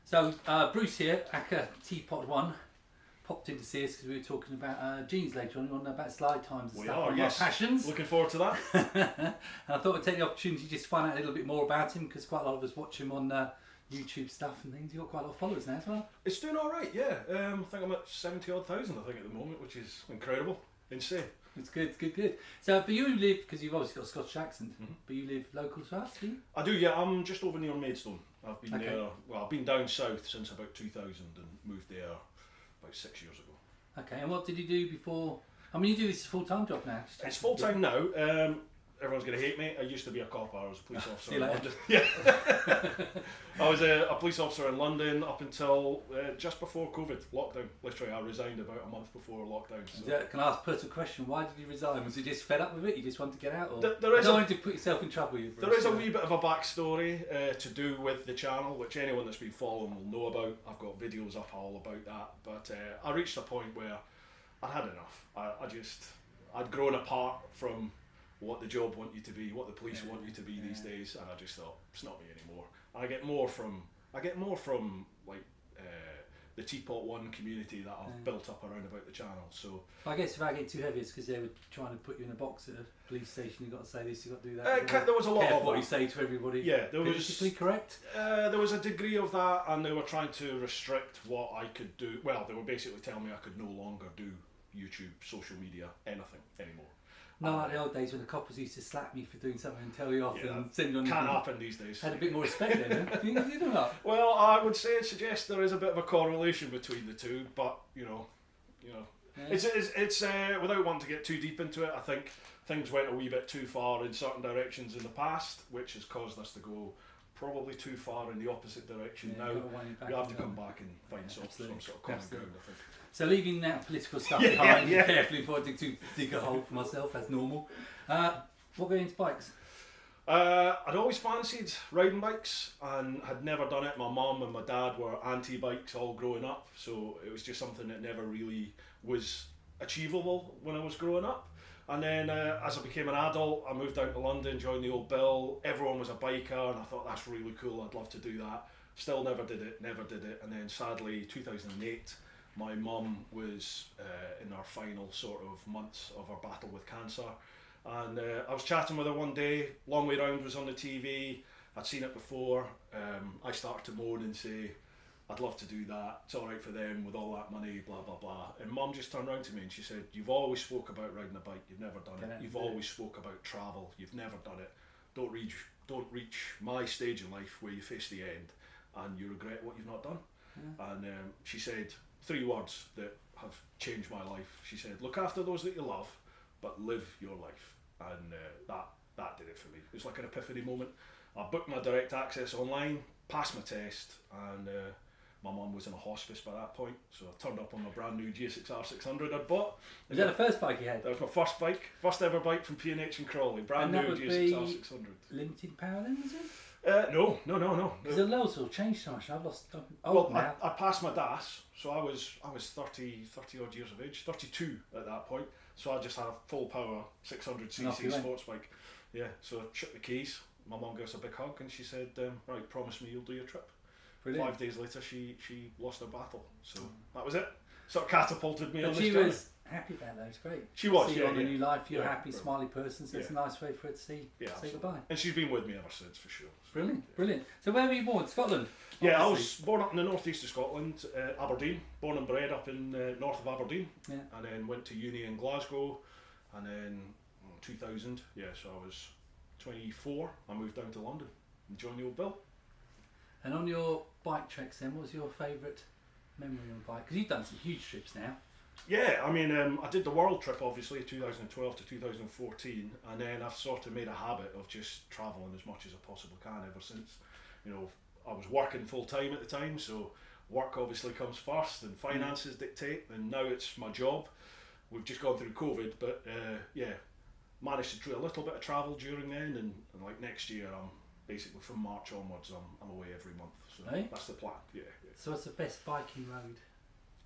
So Bruce here, aka TeaPotOne, popped in to see us because we were talking about jeans later on about slide times and We stuff. are, yes. My passions. Looking forward to that. And I thought I'd take the opportunity just to find out a little bit more about him because quite a lot of us watch him on YouTube stuff and things. You've got quite a lot of followers now as well. It's doing all right, yeah. I think I'm at 70-odd thousand, I think, at the moment, which is incredible. Insane. It's good, good. So, but you live, because you've obviously got a Scottish accent, but you live local to us, do you? I do, yeah. I'm just over near Maidstone. I've been Okay. there, well, I've been down south since about 2000 and moved there about 6 years ago. Okay, and what did you do before? I mean, you do this full-time job now. It's full time now. Everyone's going to hate me. I used to be a cop. I was a police officer in London. Yeah. I was a police officer in London up until just before COVID lockdown. Literally, I resigned about a month before lockdown. So. Yeah, can I ask a personal question? Why did you resign? Was you just fed up with it? You just wanted to get out? Or There is don't want to put yourself in trouble. There is a wee bit of a backstory to do with the channel, which anyone that's been following will know about. I've got videos up all about that. But I reached a point where I'd had enough. I'd grown apart from what the job want you to be, what the police want you to be these days, and I just thought it's not me anymore. And I get more from like the TeaPotOne community that I've built up around about the channel. So I guess if I get too heavy, it's because they were trying to put you in a box at a police station. You've got to say this, you've got to do that. There was a lot Careful of what that. you say to everybody. Yeah, there was politically correct. There was a degree of that, and they were trying to restrict what I could do. Well, they were basically telling me I could no longer do YouTube, social media, anything anymore. Not like the old days when the coppers used to slap me for doing something and tell you off Yeah, and send you on. Can't happen these days. Had a bit more respect then, huh? Do you know that? Well, I would suggest there is a bit of a correlation between the two, but you know, Yeah. it's without wanting to get too deep into it. I think things went a wee bit too far in certain directions in the past, which has caused us to go probably too far in the opposite direction now. We have to come back and find some sort of common ground, I think. So leaving that political stuff Yeah, behind, yeah. carefully before I dig a hole for myself, that's normal. What got you into bikes? I'd always fancied riding bikes and had never done it. My mum and my dad were anti-bikes all growing up, so it was just something that never really was achievable when I was growing up. And then as I became an adult, I moved down to London, joined the old bill. Everyone was a biker and I thought that's really cool, I'd love to do that. Still never did it. And then sadly, 2008, my mum was in her final sort of months of her battle with cancer. And I was chatting with her one day, Long Way Round was on the TV, I'd seen it before. I started to moan and say, I'd love to do that, it's alright for them with all that money, blah blah blah. And Mum just turned around to me and she said, you've always spoke about riding a bike, you've never done it. You've always spoke about travel, you've never done it. Don't reach my stage in life where you face the end and you regret what you've not done. And she said 3 words that have changed my life. She said, look after those that you love, but live your life. And that did it for me. It was like an epiphany moment. I booked my direct access online, passed my test, and my mum was in a hospice by that point, so I turned up on my brand new GSX-R 600 I'd bought. Was that the first bike you had? That was my first bike, first ever bike from P&H in Crawley, brand new GSX-R 600. Limited power then, was it? No. Because the levels will change so much. I've lost. I passed my DAS, so I was 30 odd years of age, 32 at that point. So I just had a full power 600cc sports bike. Yeah, so I took the keys. My mum gave us a big hug and she said, right, promise me you'll do your trip. Brilliant. 5 days later she lost her battle. So that was it. Sort of catapulted me on But this she journey. was happy about that, it's great. She was, see yeah. you on a new life, you're a Yeah, happy, smiley person, so it's a nice way for her to say goodbye. And she's been with me ever since, for sure. So, Brilliant. So where were you born? Scotland? Yeah, I was born up in the northeast of Scotland, Aberdeen, born and bred up in north of Aberdeen, and then went to uni in Glasgow, and then 2000, so I was 24, I moved down to London and joined the old bill. And on your bike treks then, what was your favourite memory on bike? Because you've done some huge trips now. Yeah, I mean, I did the world trip obviously 2012 to 2014, and then I've sort of made a habit of just travelling as much as I possibly can ever since. You know, I was working full time at the time, so work obviously comes first and finances dictate, and now it's my job. We've just gone through COVID, but managed to do a little bit of travel during then, and like next year I'm basically from March onwards I'm away every month, so that's the plan. Yeah. So what's the best biking road?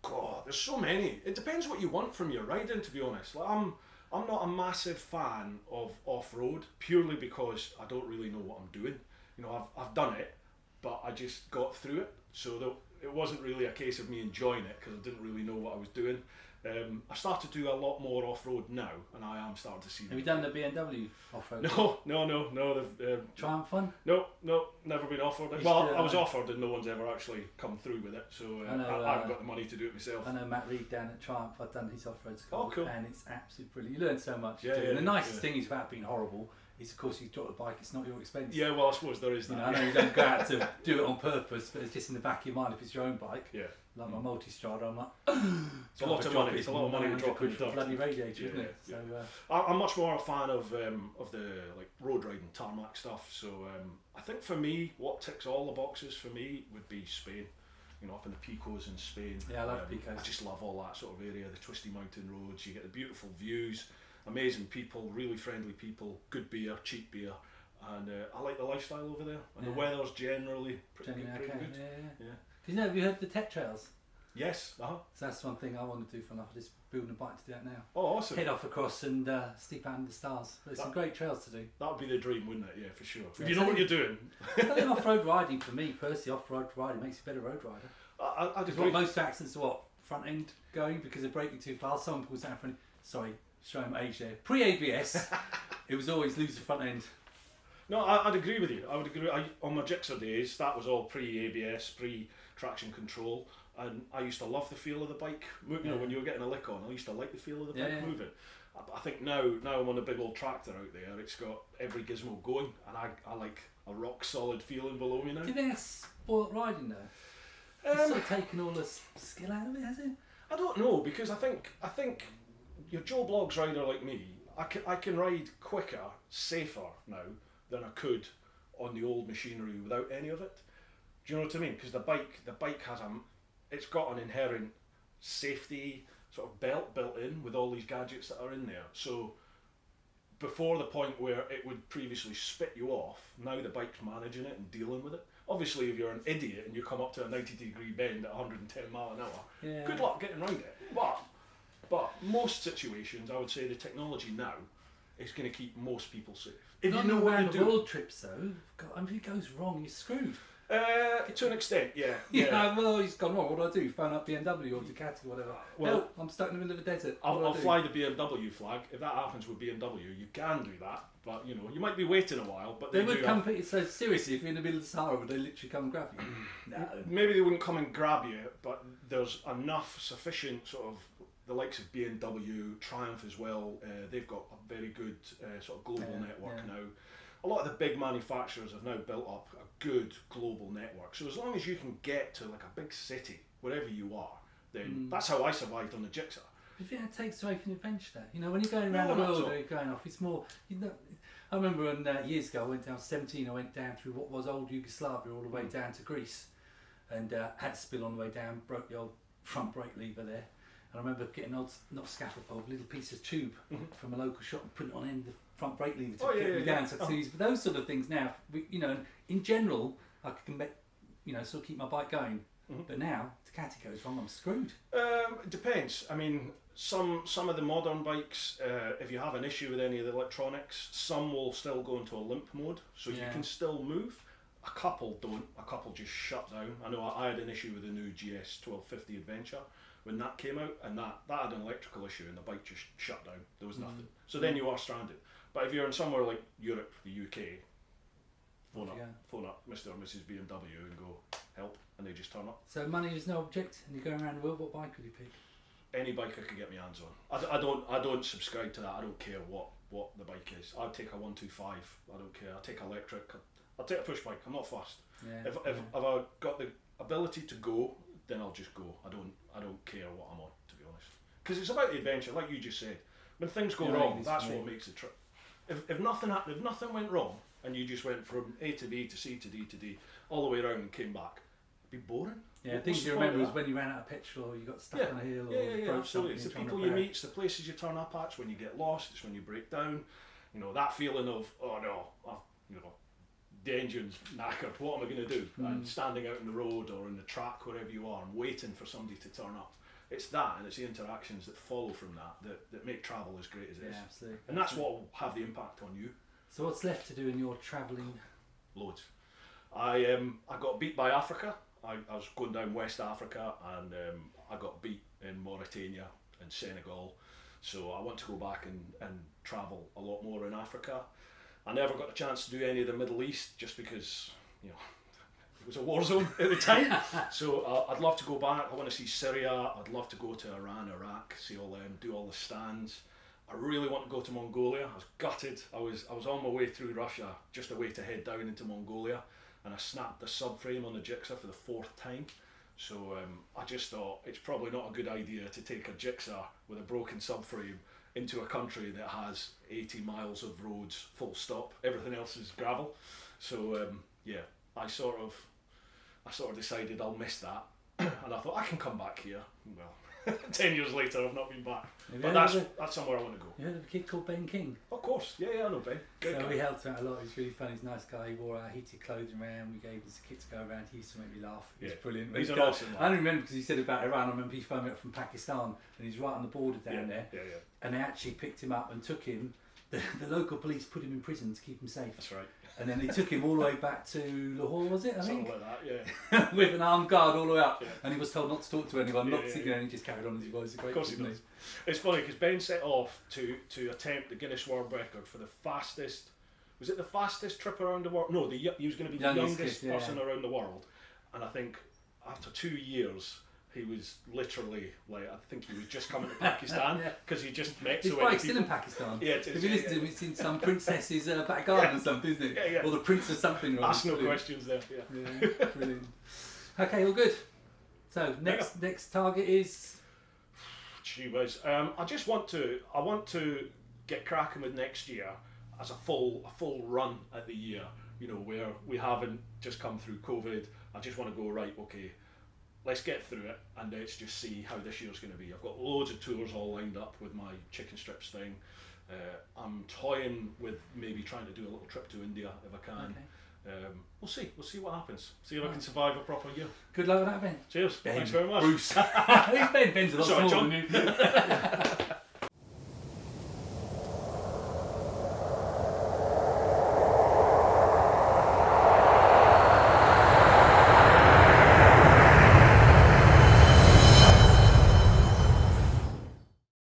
God, there's so many. It depends what you want from your riding, to be honest. Like I'm not a massive fan of off-road purely because I don't really know what I'm doing. You know, I've done it, but I just got through it. So it wasn't really a case of me enjoying it because I didn't really know what I was doing. I started to do a lot more off-road now, and I am starting to see. Have you done the BMW off-road? No. Triumph one? No, never been offered it. Well, I was offered, and no one's ever actually come through with it. So I haven't got the money to do it myself. I know Matt Reed down at Triumph. I've done his off-road school. Oh, cool. And it's absolutely brilliant. You learn so much. Yeah, and the nicest thing is about being horrible is, of course, you drop the bike. It's not your expense. Yeah, well, I suppose there is that. I know you don't go out to do it on purpose, but it's just in the back of your mind. If it's your own bike, like my multi-strada, I'm like, it's a lot of money. It's a lot of money to drop in the dirt. Bloody radiator, isn't it? Yeah. So I'm much more a fan of the like road riding tarmac stuff. So I think for me, what ticks all the boxes for me would be Spain. You know, up in the Picos in Spain. Yeah, I love Picos. I just love all that sort of area. The twisty mountain roads. You get the beautiful views. Amazing people, really friendly people, good beer, cheap beer, and I like the lifestyle over there. And the weather's generally pretty good. Yeah. Because have you heard the tech trails? Yes. So that's one thing I want to do for enough. Just building a bike to do that now. Oh, awesome. Head off across and steep out into the stars. There's some great trails to do. That would be the dream, wouldn't it? Yeah, for sure. If you know what you're doing. Off-road riding, for me personally, off-road riding makes you a better road rider. I'd agree. Most accidents are front end going because they're braking too fast. Someone pulls out front. Sorry. Showing my age there. Pre-ABS, it was always lose the front end. No, I'd agree with you. I would agree. On my Gixxer days, that was all pre-ABS, pre-traction control, and I used to love the feel of the bike. You know, when you were getting a lick on, I used to like the feel of the bike moving. I think now I'm on a big old tractor out there. It's got every gizmo going, and I like a rock solid feeling below me now. Do you think that's spoilt riding though? It's sort of taken all the skill out of it, has it? I don't know, because I think your Joe Bloggs rider like me, I can ride quicker, safer now than I could on the old machinery without any of it. Do you know what I mean? Because the bike has it's got an inherent safety sort of belt built in with all these gadgets that are in there. So before the point where it would previously spit you off, now the bike's managing it and dealing with it. Obviously, if you're an idiot and you come up to a 90-degree bend at 110 mile an hour, good luck getting around it. But most situations, I would say the technology now is going to keep most people safe. If you know what you're doing. World trips though, if it goes wrong, you're screwed. To an extent, yeah. Well, he's gone wrong. What do I do? Phone up BMW or Ducati or whatever. Well, help, I'm stuck in the middle of a desert. I'll fly the BMW flag. If that happens with BMW, you can do that. But you know, you might be waiting a while. But they would come. So seriously, if you're in the middle of the Sahara, would they literally come and grab you? No. Maybe they wouldn't come and grab you, but there's enough sufficient sort of the likes of BMW, Triumph as well. They've got a very good sort of global network now. A lot of the big manufacturers have now built up a good global network. So as long as you can get to like a big city, wherever you are, then that's how I survived on the Gixxer. Do you think that takes away from the adventure though? You know, when you're going around the world or you're going off, it's more, you know, I remember when years ago I went down 17, I went down through what was old Yugoslavia all the way down to Greece and had to spill on the way down, broke the old front brake lever there. And I remember getting an old, not scaffold pole, little piece of tube from a local shop and putting it on the end of the front brake lever to get me down. So but those sort of things now, you know, in general, I can sort of keep my bike going. But now, Ducati goes wrong, I'm screwed. It depends. I mean, some of the modern bikes, if you have an issue with any of the electronics, some will still go into a limp mode, so you can still move. A couple don't. A couple just shut down. I know I had an issue with the new GS 1250 Adventure when that came out, and that had an electrical issue, and the bike just shut down. There was nothing. So then you are stranded. But if you're in somewhere like Europe, the UK, phone up Mr. or Mrs. BMW and go, help, and they just turn up. So money is no object, and you're going around the world, what bike would you pick? Any bike I could get my hands on. I don't subscribe to that. I don't care what the bike is. I'll take a 125. I don't care. I'll take electric. I'll take a push bike. I'm not fussed. If I've got the ability to go, then I'll just go. I don't care what I'm on, to be honest. Because it's about the adventure, like you just said. When things go wrong, that's what makes the trip. If nothing went wrong, and you just went from A to B to C to D to D, all the way around and came back, it'd be boring. Yeah, things you remember was when you ran out of petrol, or you got stuck on a hill, or broke absolutely. It's the people you meet, it's the places you turn up at, it's when you get lost, it's when you break down. You know, that feeling of, oh no, the engine's knackered, what am I going to do? And standing out in the road or in the track, wherever you are, and waiting for somebody to turn up. It's that, and it's the interactions that follow from that make travel as great as it is. Yeah, absolutely. And that's what will have the impact on you. So what's left to do in your travelling? Loads. I got beat by Africa. I was going down West Africa, and I got beat in Mauritania and Senegal. So I want to go back and travel a lot more in Africa. I never got a chance to do any of the Middle East just because, you know, it was a war zone at the time. So I'd love to go back. I want to see Syria. I'd love to go to Iran, Iraq, see all them, do all the stands. I really want to go to Mongolia. I was gutted. I was on my way through Russia, just a way to head down into Mongolia, and I snapped the subframe on the Jigsaw for the 4th time. So I just thought it's probably not a good idea to take a Jigsaw with a broken subframe into a country that has 80 miles of roads, full stop. Everything else is gravel. So yeah, I sort of decided I'll miss that, and I thought I can come back here. Well, 10 years later, I've not been back. But that's somewhere I want to go. You heard of a kid called Ben King? Of course, yeah, I know Ben. Good So guy. we helped him out a lot. He's really funny. He's a nice guy. He wore our heated clothing around. We gave his kit to go around. He used to make me laugh. He was brilliant. He's an awesome I remember because he said about Iran. I remember he phoned me up from Pakistan, and he's right on the border down there. Yeah. And they actually picked him up and took him. The local police put him in prison to keep him safe. That's right. And then they took him all the way back to Lahore, was it? I Something think. like that, yeah. With an armed guard all the way up. Yeah. And he was told not to talk to anyone, not to Yeah. and he just carried on as he was. Of course he does. It's funny because Ben set off to attempt the Guinness World Record for the fastest. Was it the fastest trip around the world? No, he was going to be the youngest kid, person around the world. And I think after 2 years, he was literally like, I think he was just coming to Pakistan because he just met He's so probably many still people. in Pakistan. Yeah, it is, If you listen to him, it's in some princess's back garden or something, isn't it? Yeah. Or the prince or something. Ask no questions there. Yeah, brilliant. Okay, all good. So next target is. Gee whiz. I just want to get cracking with next year as a full run at the year. You know, where we haven't just come through COVID. I just want to go right. Okay, let's get through it and let's just see how this year's going to be. I've got loads of tours all lined up with my chicken strips thing. I'm toying with maybe trying to do a little trip to India if I can. Okay. We'll see what happens. See if I can survive a proper year. Good luck with that, Ben. Cheers. Ben. Thanks very much. Bruce. Who's Ben? Ben's a lot Sorry, smaller John. than you.